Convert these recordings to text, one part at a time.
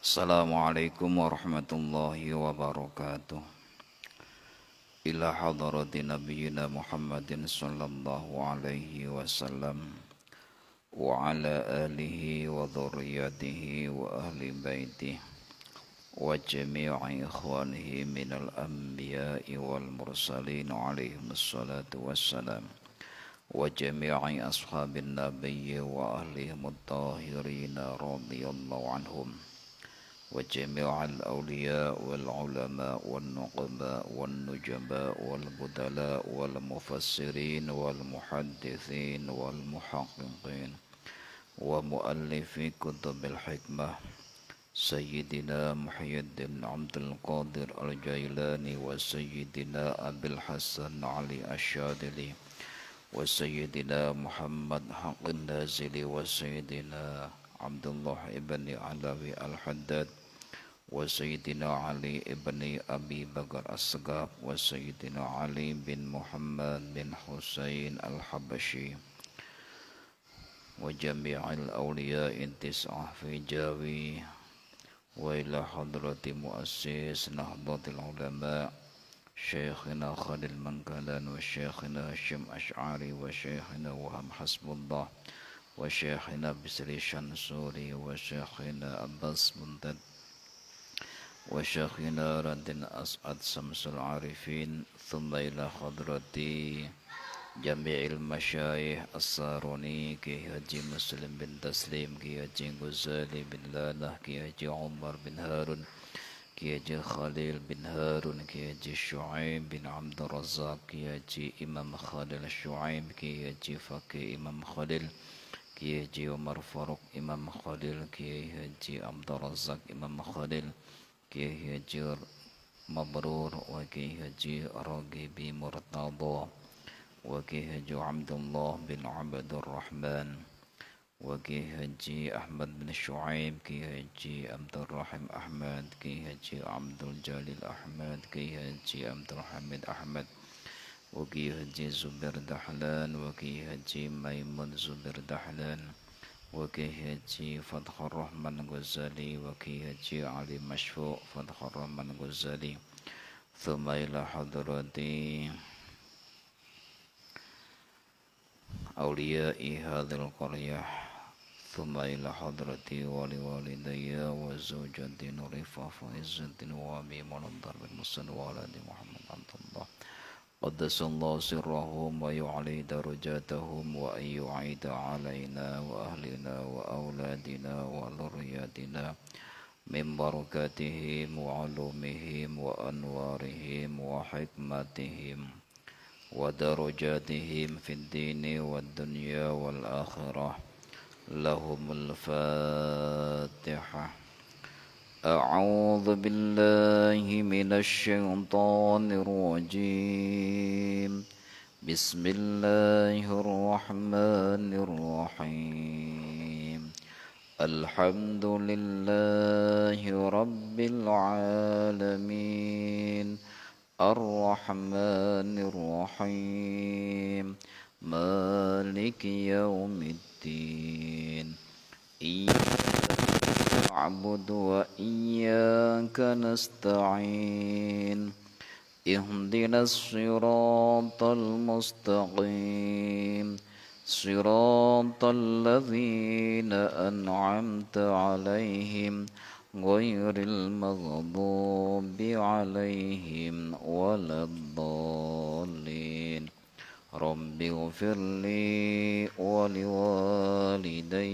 Assalamualaikum warahmatullahi wabarakatuh. Ila hadarati nabiyyina Muhammadin sallallahu alaihi wasallam wa ala alihi wa dhurriyyatihi wa ahli baitihi wa jami'i ikhwanihi minal anbiya'i wal mursalin alaihimus salatu wassalam wa jami'i ashabin nabiyyi wa ahlihim at-tahirin radhiyallahu anhum وجميع الأولياء والعلماء والنقباء والنجباء والبدلاء والمفسرين والمحدثين والمحققين ومؤلفي كتب الحكمة سيدنا محي الدين عبد القادر الجيلاني وسيدنا أبي الحسن علي الشاذلي وسيدنا محمد حق النازلي وسيدنا عبد الله ابن علوي الحداد وسيدنا علي ابن أبي بكر الصقاف وسيدنا علي بن محمد بن حسين الحبشي وجميع الأولياء التسعة في جاوي وإلى حضرة مؤسس نهضة العلماء شيخنا خالد المنكلان وشيخنا هشام أشعري وشيخنا وهم حسب الله وشيخنا بسري شنسوري وشيخنا أباس منتد وشيخنا رندن أسعد شمس العارفين ثم إلى حضرة جميع المشايخ الصاروني كي حجي مسلم بن تسليم كي حجي غزالي بن لاله كي حجي عمر بن هارون كي حجي خليل بن هارون كي حجي شعيب بن عبد الرزاق كي حجي إمام خليل الشعيب كي حجي فقيه إمام خليل كي حجي عمر فاروق إمام خليل كي حجي عبد الرزاق إمام خليل كي حجي مبرور وكي حجي راغبي مرتضى وكي حجي عبد الله بن عبد الرحمن وكي حجي أحمد بن شعيب كي حجي عبد الرحيم أحمد كي حجي عبد الجليل أحمد كي حجي عبد الحميد أحمد وكي حجي زبير دحلان وكي حجي ميمون زبير دحلان وكي حجي فتح الرحمن غزالي وكي حجي علي مشفوق فتح الرحمن غزالي ثم إلى حضرتي أولياء هذه القرية ثم إلى حضرتي ولوالدي وزوجتي نورفة فعزة وأبي منظر بن مسلم وولد محمد عبد الله قدس الله سرهم ويعلي درجاتهم وأن يعيد علينا وأهلنا وأولادنا وذرياتنا من بركاتهم وعلومهم وأنوارهم وحكمتهم ودرجاتهم في الدين والدنيا والآخرة لهم الفاتحة. أعوذ بالله من الشيطان الرجيم. بسم الله الرحمن الرحيم. الحمد لله رب العالمين الرحمن الرحيم مالك يوم الدين إياك نعبد وإياك نستعين اهدنا الصراط المستقيم صراط الذين أنعمت عليهم غير المغضوب عليهم ولا الضالين. رب اغفر لي ولوالدي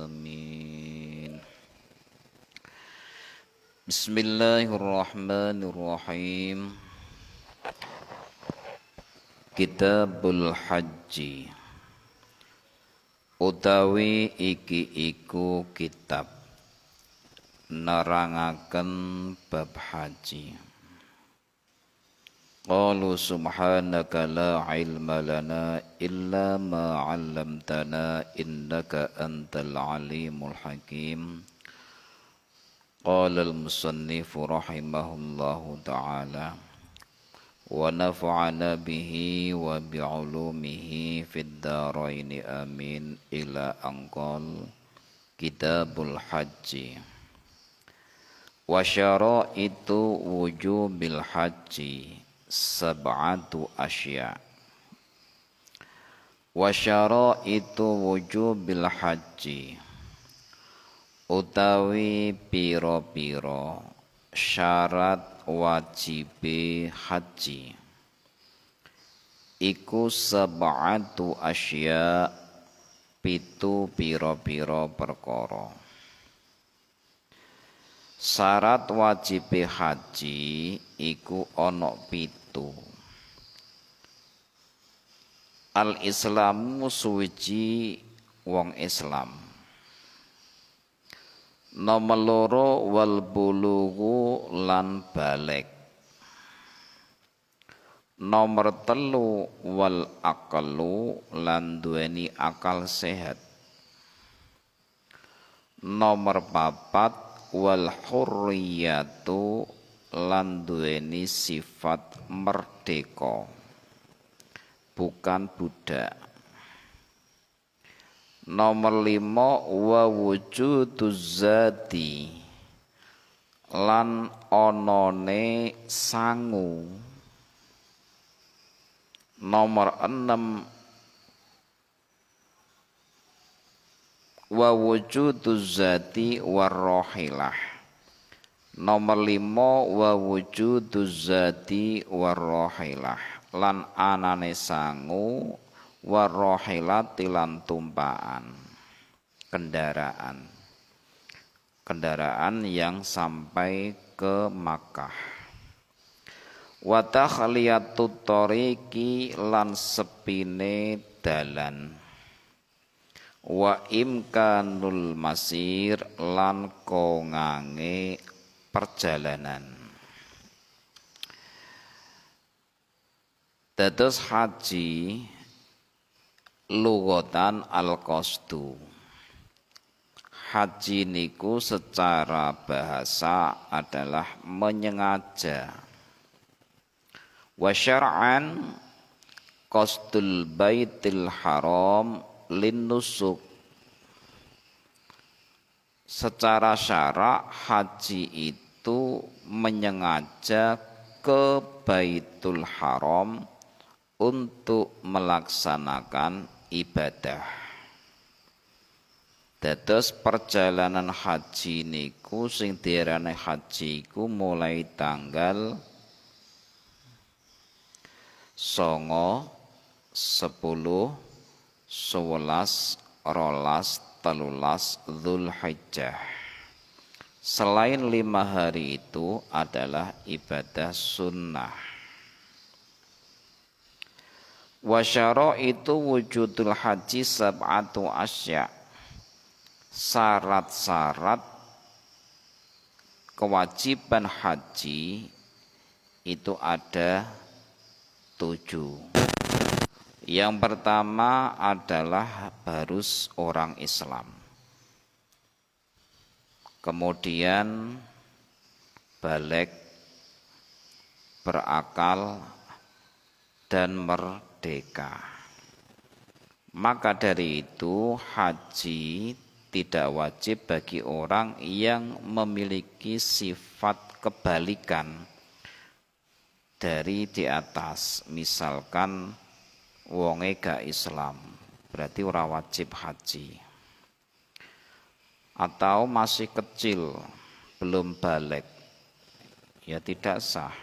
آمين. بسم الله الرحمن الرحيم. Kitabul Haji utawi iki iku kitab nerangaken bab haji. Qalu subhanaka la ilma lana illa ma 'allamtana innaka antal alimul hakim. Qala al-musannif rahimahullahu ta'ala wa nafa'ana bihi wa bi'ulumihi fid daraini amin ila anqal. Kitabul Haji. Wa syaraitu wujubil haji sab'atu asya. Wa syaraitu wujubil haji utawi piro-piro syarat wajibe haji iku sab'atu asya pitu piro-piro perkara. Syarat wajibe haji iku ana pitu. Al-Islamu suwiji wong Islam. Nomor loro wal bulughu lan balik. Nomor telu wal aqlu lan duweni akal sehat. Nomor papat wal hurriyatu lan duweni sifat merdeka, bukan budak. Nomor 5 wa wujuduz zati lan onone sangu. Nomor 6 wa wujuduz zati warrohilah. Nomor 5 wa wujuduz zati warrohilah lan anane sangu warrohilah tilan tumpaan kendaraan yang sampai ke Makkah. Wa takhliyatut tariqi lan sepine dalan. Wa imkanul masir lan kongange perjalanan. Dados haji lughatan al-qasdu. Haji niku secara bahasa adalah menyengaja. Wa syar'an qasdul baitil haram linnusuk. Secara syarak haji itu menyengaja ke Baitul Haram untuk melaksanakan ibadah. Dados perjalanan haji niku sing diarani haji iku mulai tanggal 9, 10, 11, 12, 13 Dzulhijjah. Selain 5 hari itu adalah ibadah sunnah. Wa syaraitu wujudul haji sab'atu asya. Syarat-syarat kewajiban haji itu ada 7. Yang pertama adalah harus orang Islam. Kemudian balik, berakal, dan merdeka. Maka dari itu haji tidak wajib bagi orang yang memiliki sifat kebalikan dari di atas, misalkan wonge gak Islam, berarti ora wajib haji. Atau masih kecil, belum balik, ya tidak sah.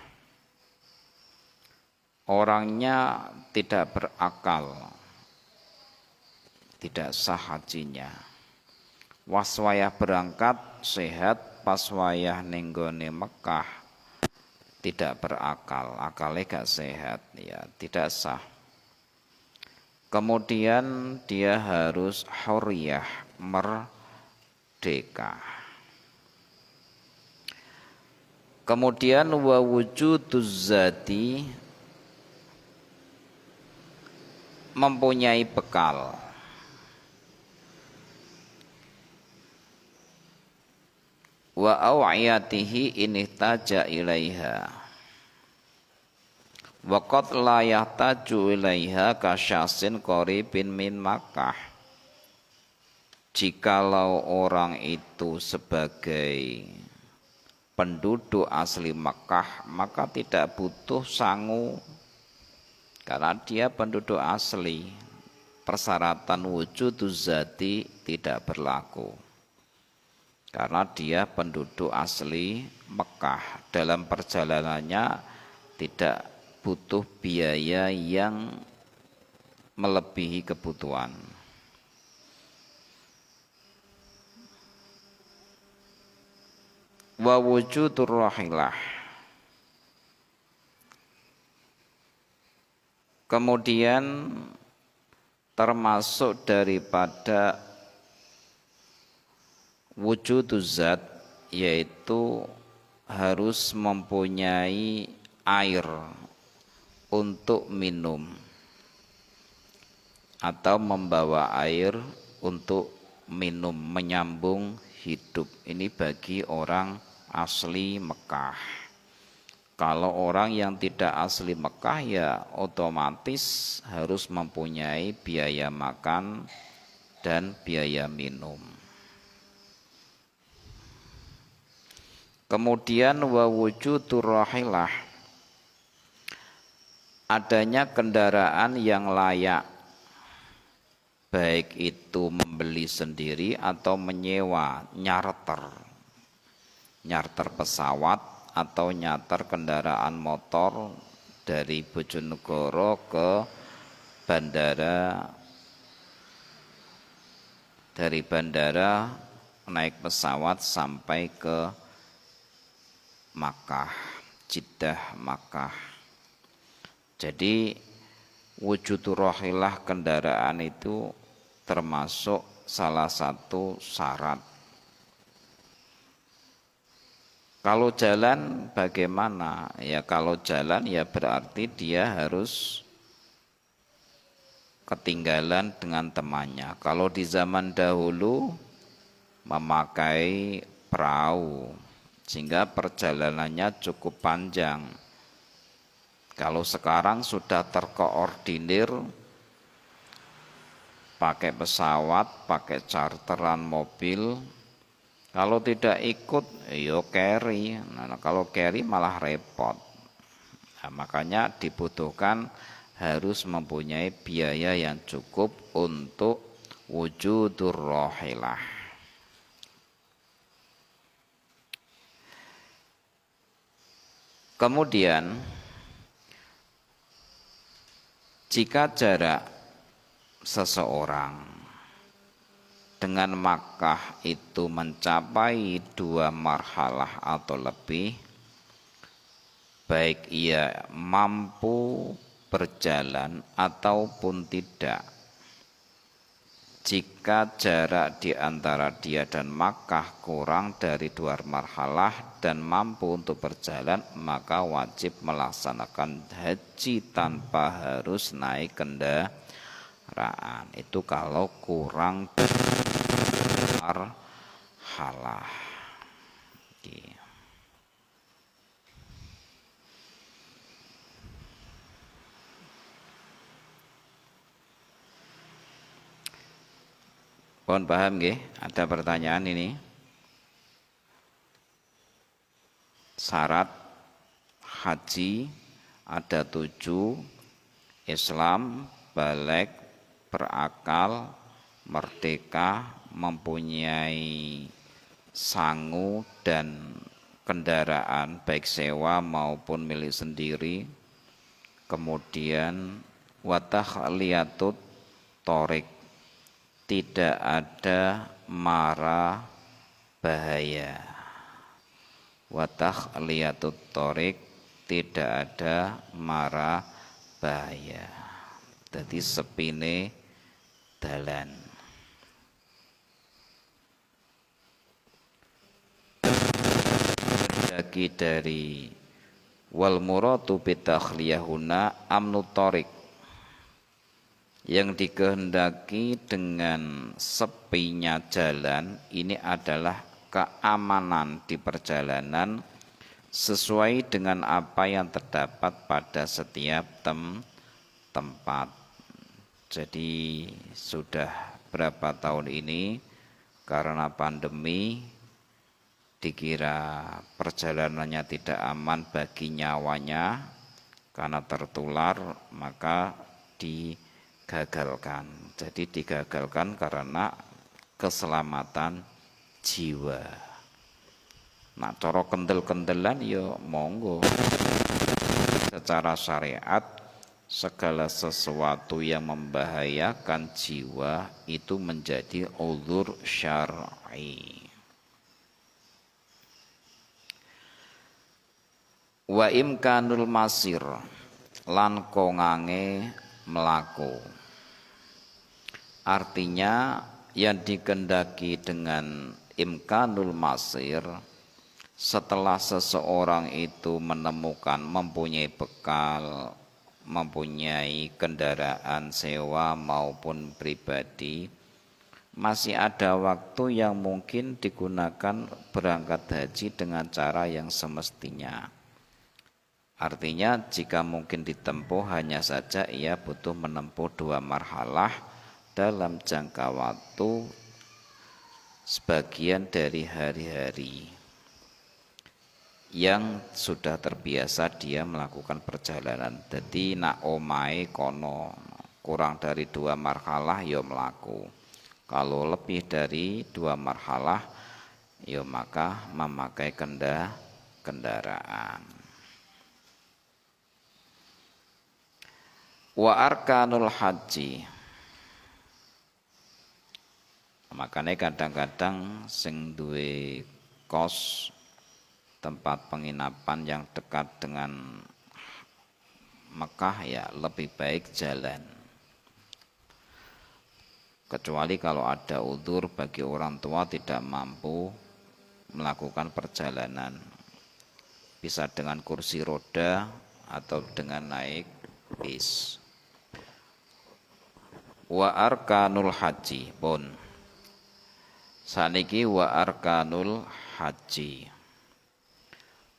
Orangnya tidak berakal, tidak sah hajinya. Was wayah berangkat sehat, pas wayah nenggone Mekah tidak berakal, akalnya gak sehat, ya tidak sah. Kemudian dia harus hurriyah, merdeka. Kemudian wa wujuduz zati, mempunyai bekal. Wa aw'iyatihi in ihtaja ilaiha. Wa qad la yahtaju ilaiha kasyasin qaribin min Makkah. jikalau orang itu sebagai penduduk asli Mekah maka tidak butuh sangu karena dia penduduk asli. Persyaratan wujuduz zati tidak berlaku karena dia penduduk asli Mekah. Dalam perjalanannya tidak butuh biaya yang melebihi kebutuhan. Wa wujudur rahilah. Kemudian termasuk daripada wujuduz zat yaitu harus mempunyai air untuk minum atau membawa air untuk minum, menyambung hidup. Ini bagi orang asli Mekah. Kalau orang yang tidak asli Mekah ya otomatis harus mempunyai biaya makan dan biaya minum. Kemudian wa wujudur rahilah, adanya kendaraan yang layak, baik itu membeli sendiri atau menyewa, nyarter pesawat atau nyarter kendaraan motor dari Bojonegoro ke bandara, dari bandara naik pesawat sampai ke Makkah, Jeddah Makkah. Jadi wujudur rahilah kendaraan itu termasuk salah satu syarat. Kalau jalan bagaimana? Ya kalau jalan ya berarti dia harus ketinggalan dengan temannya. Kalau di zaman dahulu memakai perahu sehingga perjalanannya cukup panjang. Kalau sekarang sudah terkoordinir pakai pesawat, pakai charteran mobil. Kalau tidak ikut, yo carry. Nah, kalau carry malah repot. Nah, makanya dibutuhkan harus mempunyai biaya yang cukup untuk wujudur rahilah. Kemudian jika jarak seseorang dengan Makkah itu mencapai 2 marhalah atau lebih, baik ia mampu berjalan ataupun tidak. Jika jarak di antara dia dan Makkah kurang dari 2 marhalah dan mampu untuk berjalan, maka wajib melaksanakan haji tanpa harus naik kendaraan. Itu kalau kurang marhalah. Mohon paham nggih? Ada pertanyaan ini. Syarat haji ada 7: Islam, baligh, berakal, merdeka, mempunyai sangu dan kendaraan baik sewa maupun milik sendiri. Kemudian watahliatut thorik, tidak ada mara bahaya. Watahliatut thorik, tidak ada mara bahaya. Jadi sepine dalan. Lagi dari wal muradu bitakhliyahuna amnut thorik, yang dikehendaki dengan sepinya jalan ini adalah keamanan di perjalanan sesuai dengan apa yang terdapat pada setiap tempat. Jadi sudah berapa tahun ini karena pandemi dikira perjalanannya tidak aman bagi nyawanya karena tertular, maka digagalkan. Jadi digagalkan karena keselamatan jiwa. Nah, cara kendel-kendelan ya monggo. Secara syariat segala sesuatu yang membahayakan jiwa itu menjadi uzur syar'i. Wa imkanul masir lan kongange melaku. Artinya yang dikehendaki dengan imkanul masir, setelah seseorang itu menemukan mempunyai bekal, mempunyai kendaraan sewa maupun pribadi, masih ada waktu yang mungkin digunakan berangkat haji dengan cara yang semestinya. Artinya jika mungkin ditempuh, hanya saja ia butuh menempuh 2 marhalah dalam jangka waktu sebagian dari hari-hari yang sudah terbiasa dia melakukan perjalanan. Jadi nak omae kono kurang dari 2 marhalah ya melaku. Kalau lebih dari 2 marhalah ya maka memakai kendaraan. Wa arkanul haji. Makanya kadang-kadang sing duwe kos tempat penginapan yang dekat dengan Mekah ya lebih baik jalan. Kecuali kalau ada udzur bagi orang tua tidak mampu melakukan perjalanan. Bisa dengan kursi roda atau dengan naik bis. Wa arkanul haji pun. Saniki wa arkanul haji.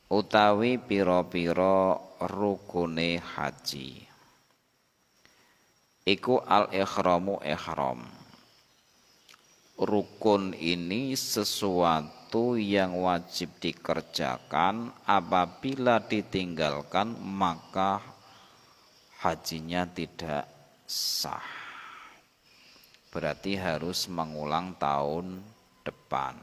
Utawi pira-pira rukune haji. Iku al-ikhramu ihram. Rukun ini sesuatu yang wajib dikerjakan, apabila ditinggalkan maka hajinya tidak sah. Berarti harus mengulang tahun depan.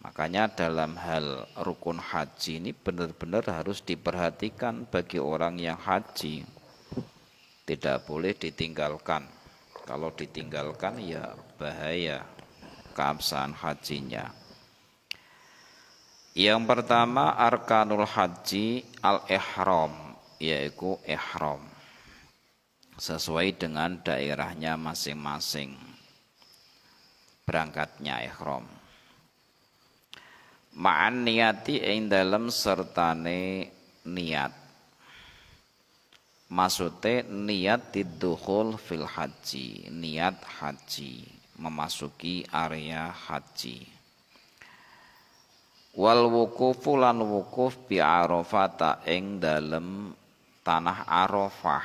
Makanya dalam hal rukun haji ini benar-benar harus diperhatikan bagi orang yang haji. Tidak boleh ditinggalkan. Kalau ditinggalkan ya bahaya keabsahan hajinya. Yang pertama arkanul haji al-ihram, yaitu ihram. Sesuai dengan daerahnya masing-masing berangkatnya ihram. Ma'an niyati ing dalem sertane niat. Maksudnya niat didukhul fil haji, niat haji, memasuki area haji. Wal wukufu lan wukuf bi Arafah ing dalem tanah Arafah,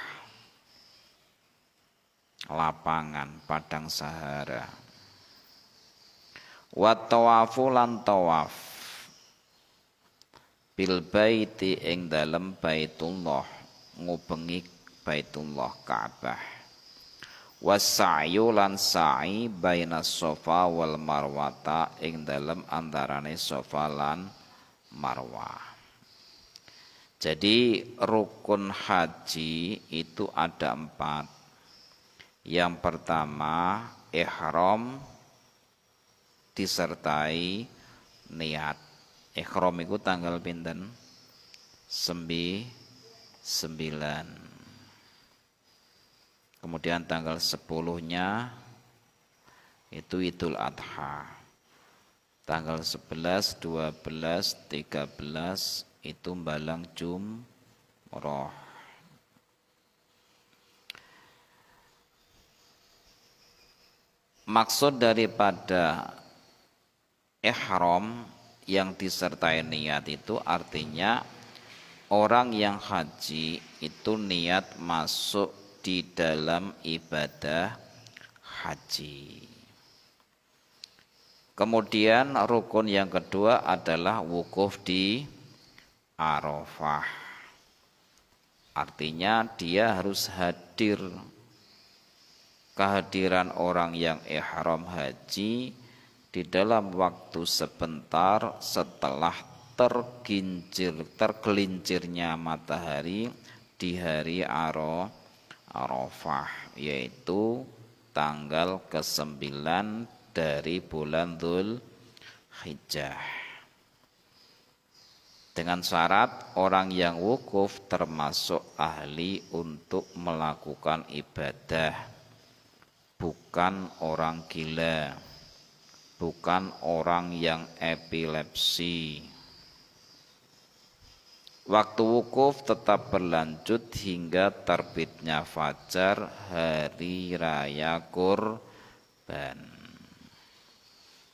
lapangan padang Sahara. Wa tawafu lan tawaf bil baiti ing dalem Baitullah, ngubengi Baitullah Ka'bah. Wasa'yu lan sa'i baina Safa wal Marwata ing dalem antarane Safa lan Marwah. Jadi rukun haji itu ada 4. Yang pertama ihram disertai niat. Ihram itu tanggal pinten? 9. Kemudian tanggal 10-nya itu Idul Adha. Tanggal 11, 12, 13 itu Balang Jumroh. Maksud daripada ihram yang disertai niat itu artinya orang yang haji itu niat masuk di dalam ibadah haji. Kemudian rukun yang kedua adalah wukuf di Arafah. Artinya dia harus hadir. Kehadiran orang yang ihram haji di dalam waktu sebentar setelah tergelincirnya matahari di hari Arafah, yaitu tanggal ke-9 dari bulan Dzulhijjah. Dengan syarat orang yang wukuf termasuk ahli untuk melakukan ibadah, bukan orang gila, bukan orang yang epilepsi. Waktu wukuf tetap berlanjut hingga terbitnya fajar hari raya Kurban.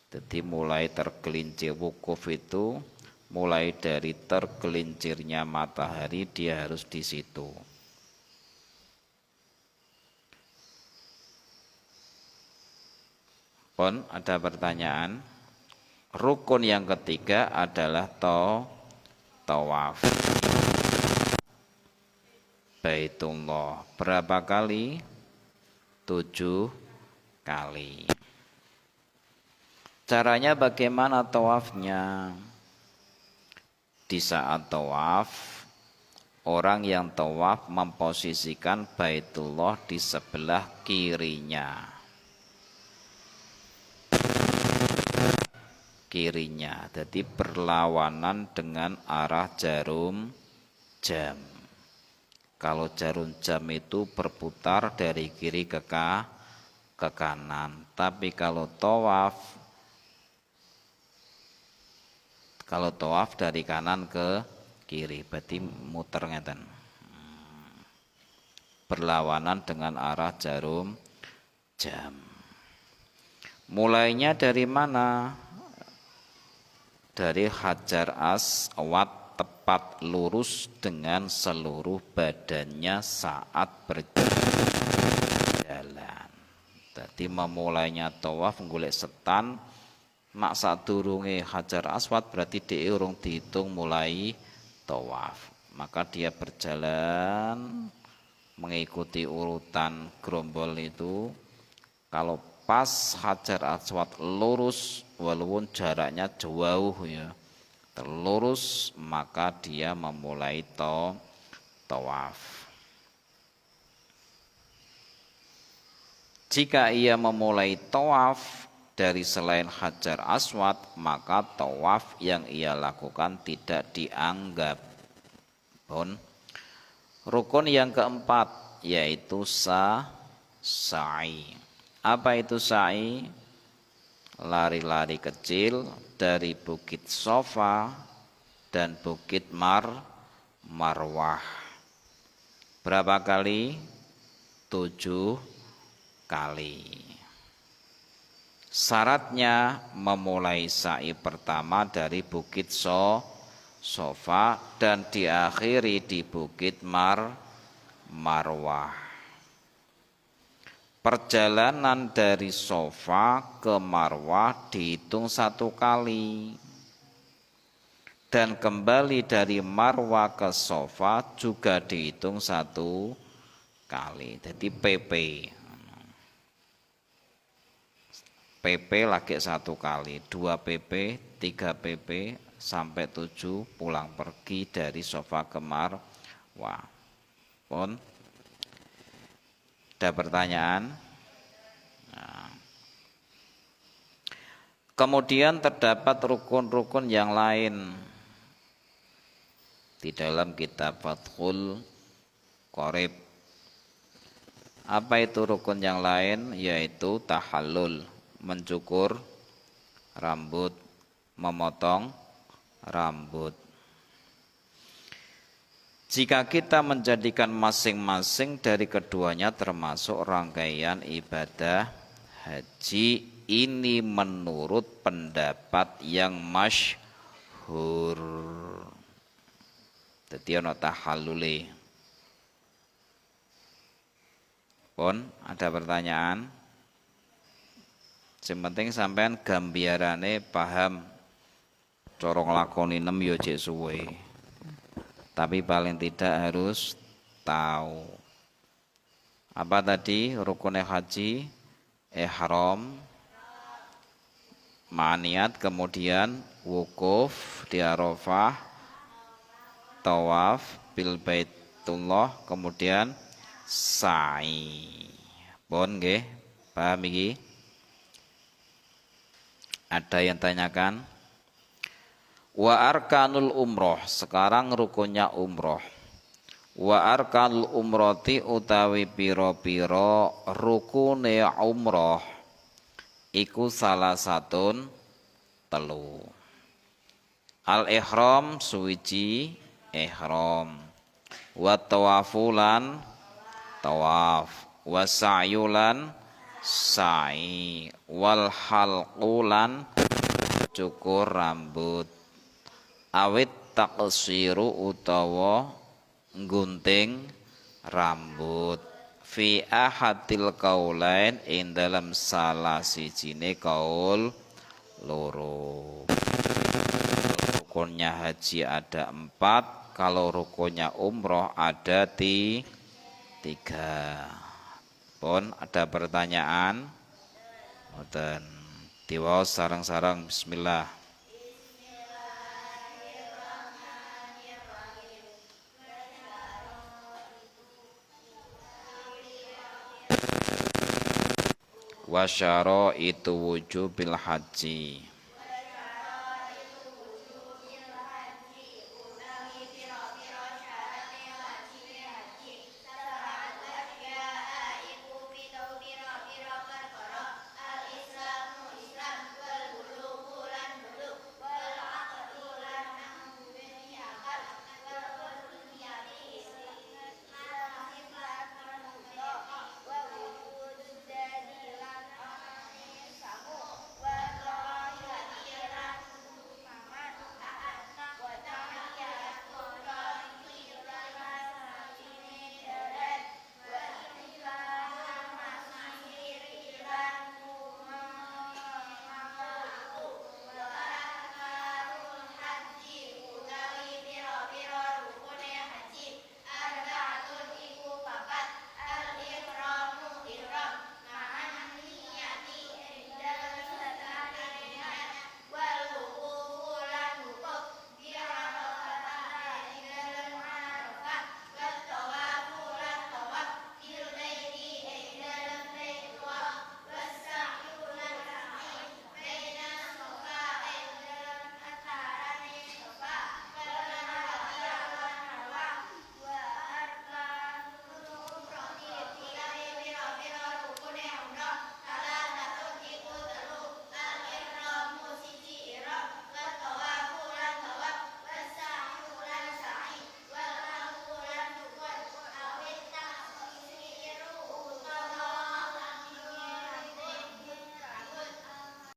Jadi mulai tergelincir wukuf itu, mulai dari tergelincirnya matahari dia harus di situ. Pon, ada pertanyaan. Rukun yang ketiga adalah tawaf Baitullah. Berapa kali? 7 kali. Caranya bagaimana tawafnya? Di saat tawaf, orang yang tawaf memposisikan Baitullah di sebelah kirinya. Jadi berlawanan dengan arah jarum jam. Kalau jarum jam itu berputar dari kiri ke kanan, tapi kalau tawaf dari kanan ke kiri, berarti muter ngeten. Berlawanan dengan arah jarum jam. Mulainya dari mana? Dari Hajar Aswad, tepat lurus dengan seluruh badannya saat berjalan. Jadi memulainya tawaf golek setan, mak sadurunge Hajar Aswad berarti dia urung dihitung mulai tawaf. Maka dia berjalan mengikuti urutan gerombol itu. Kalau pas Hajar Aswad lurus, walaupun jaraknya jauh ya, terlurus, maka dia memulai tawaf. Jika ia memulai tawaf dari selain Hajar Aswad, maka tawaf yang ia lakukan tidak dianggap. Rukun yang keempat yaitu sa'i. Apa itu sa'i? Lari-lari kecil dari Bukit Sofa dan Bukit Marwah. Berapa kali? 7 kali. Syaratnya memulai sa'i pertama dari Bukit Sofa dan diakhiri di Bukit Marwah. Perjalanan dari Sofa ke Marwah dihitung 1 kali. Dan kembali dari Marwah ke Sofa juga dihitung 1 kali. Jadi PP lagi 1 kali, 2 PP, 3 PP, sampai 7 pulang pergi dari Sofa ke Marwah. Pon. Ada pertanyaan? Nah. Kemudian terdapat rukun-rukun yang lain di dalam kitab Fathul Qorib. Apa itu rukun yang lain? Yaitu tahallul, mencukur rambut, memotong rambut. Jika kita menjadikan masing-masing dari keduanya termasuk rangkaian ibadah haji, ini menurut pendapat yang masyhur. Dadi ana tahallule. Pon, ada pertanyaan? Sing penting sampean gambiarane paham cara nglakoni nem ya jek suwe. Tapi paling tidak harus tahu. Apa tadi rukun haji? Ihram, maniat, kemudian wukuf di Arafah, tawaf bil baitullah, kemudian sa'i. Pun nggih, paham iki? Ada yang tanyakan? Wa arkanul umroh, sekarang rukunnya umroh. Wa arkanul umroti utawi piro-piro rukune umroh iku salah satun telu. Al ihram suwiji ihram, wa tawafulan tawaf, wa sa'yulan sa'i, wal halqulan cukur rambut, awit taqsiru utawa nggunting rambut, fi ahadil kaulain ing dalam salah sijine kaul loro. Rukunnya haji ada 4, kalau rukunnya umroh ada 3. Pun ada pertanyaan? Ngoten. Diwaos sareng-sareng bismillah. Wasyara itu wujubil haji.